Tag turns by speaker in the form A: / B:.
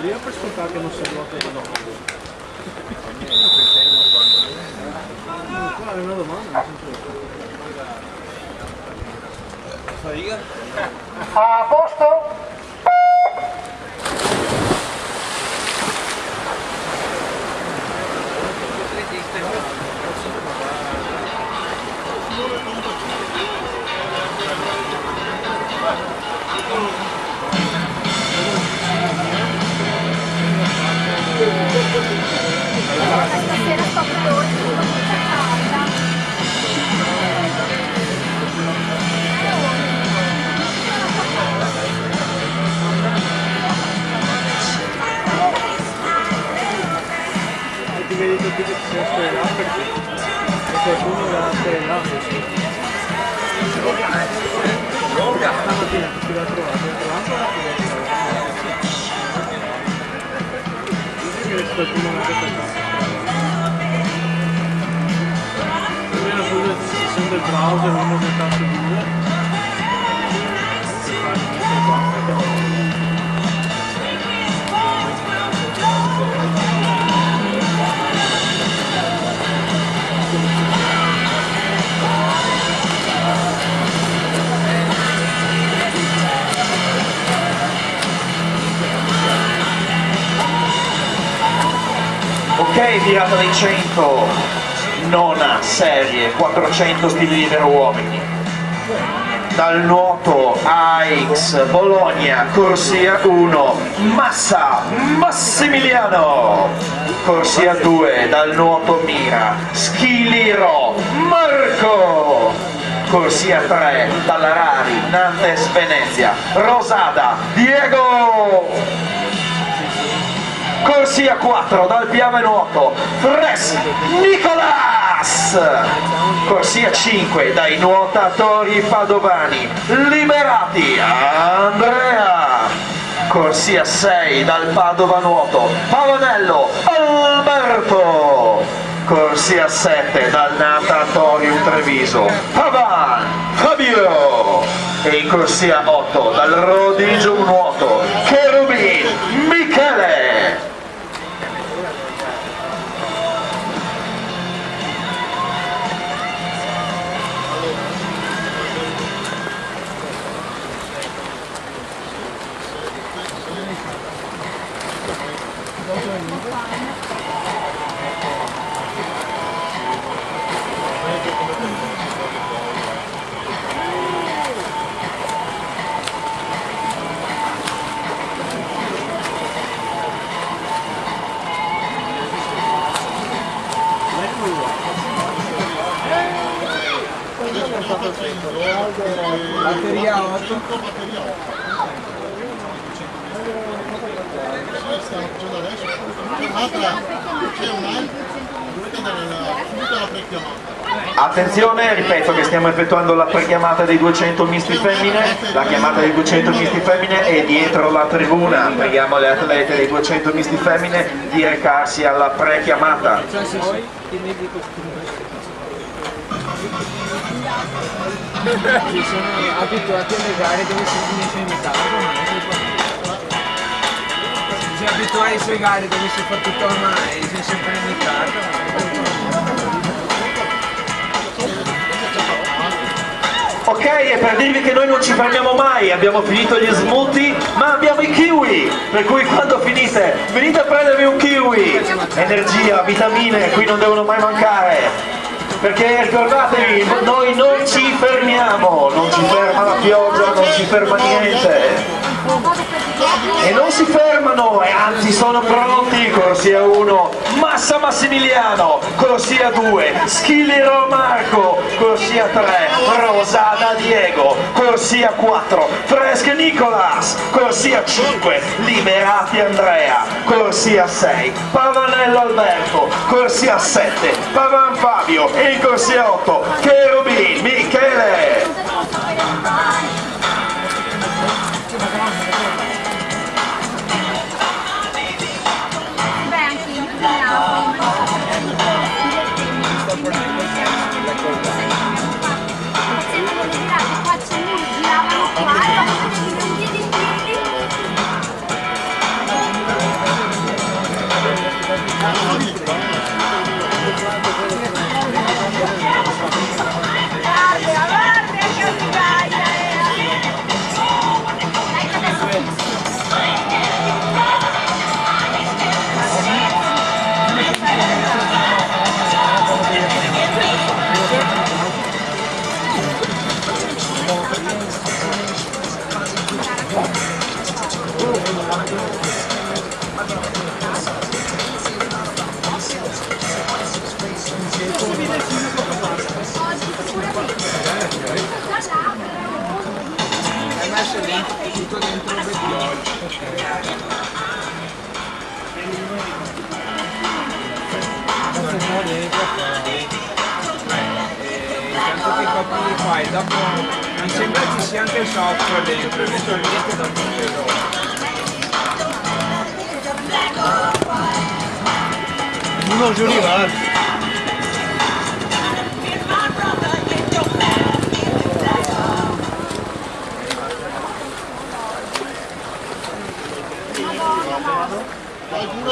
A: io per scontare che non si blocca di dopo. Qua è una domanda,
B: a posto?
C: Stasera sto veloce,
A: ti vedi tutti che si là perché qualcuno la là. Stamattina chi l'ha trovato? Dice che qualcuno l'ha detto. Almeno pure se del browser uno che tasto 2.
B: Ok, virata dei 100, nona serie, 400 stili libero uomini. Dal nuoto AX Bologna, corsia 1, Massa Massimiliano. Corsia 2, dal nuoto Mira, Schiliro Marco. Corsia 3, dalla Rari, Nantes Venezia, Rosada Diego. Corsia 4 dal Piave Nuoto, Fres Nicolas. Corsia 5 dai nuotatori padovani, Liberati Andrea. Corsia 6 dal Padova Nuoto, Pavanello Alberto. Corsia 7 dal Natatorium Treviso, Pavan Fabio. E in corsia 8 dal Rodigium Nuoto, Cherubin Michele.
A: Batteria 8.
D: Stiamo facendo adesso, c'è la prechiamata.
B: Attenzione, ripeto che stiamo effettuando la prechiamata dei 200 misti femmine, la chiamata dei 200 misti femmine è dietro la tribuna, preghiamo le atlete dei 200 misti femmine di recarsi alla prechiamata.
A: Si sono abituati alle gare dove si finisce in ritardo, si sono abituati alle sue gare dove si fa tutto ormai, si è sempre in ritardo.
B: Ok, è per dirvi che noi non ci fermiamo mai, abbiamo finito gli smoothie, ma abbiamo i kiwi, per cui quando finite venite a prendervi un kiwi. Energia, vitamine, qui non devono mai mancare. Perché ricordatevi, noi non ci fermiamo, non ci ferma la pioggia, non ci ferma niente. E non si fermano, e anzi sono pronti. Corsia 1, Massa Massimiliano. Corsia 2, Schiliro Marco. Corsia 3, Rosada Diego. Corsia 4, Fres Nicolas. Corsia 5, Liberati Andrea. Corsia 6, Pavanello Alberto. Corsia 7, Pavan Fabio. E in corsia 8, Cherubin Michele.
E: finisce dentro, tutto dentro il vettiolo.
A: Adesso andiamo dentro.
E: Tanto che copri li fai, dopo non sembra ci sia anche il software dentro, eventualmente dopo ce l'ho.
A: Uno giù arriva.
D: Vai pure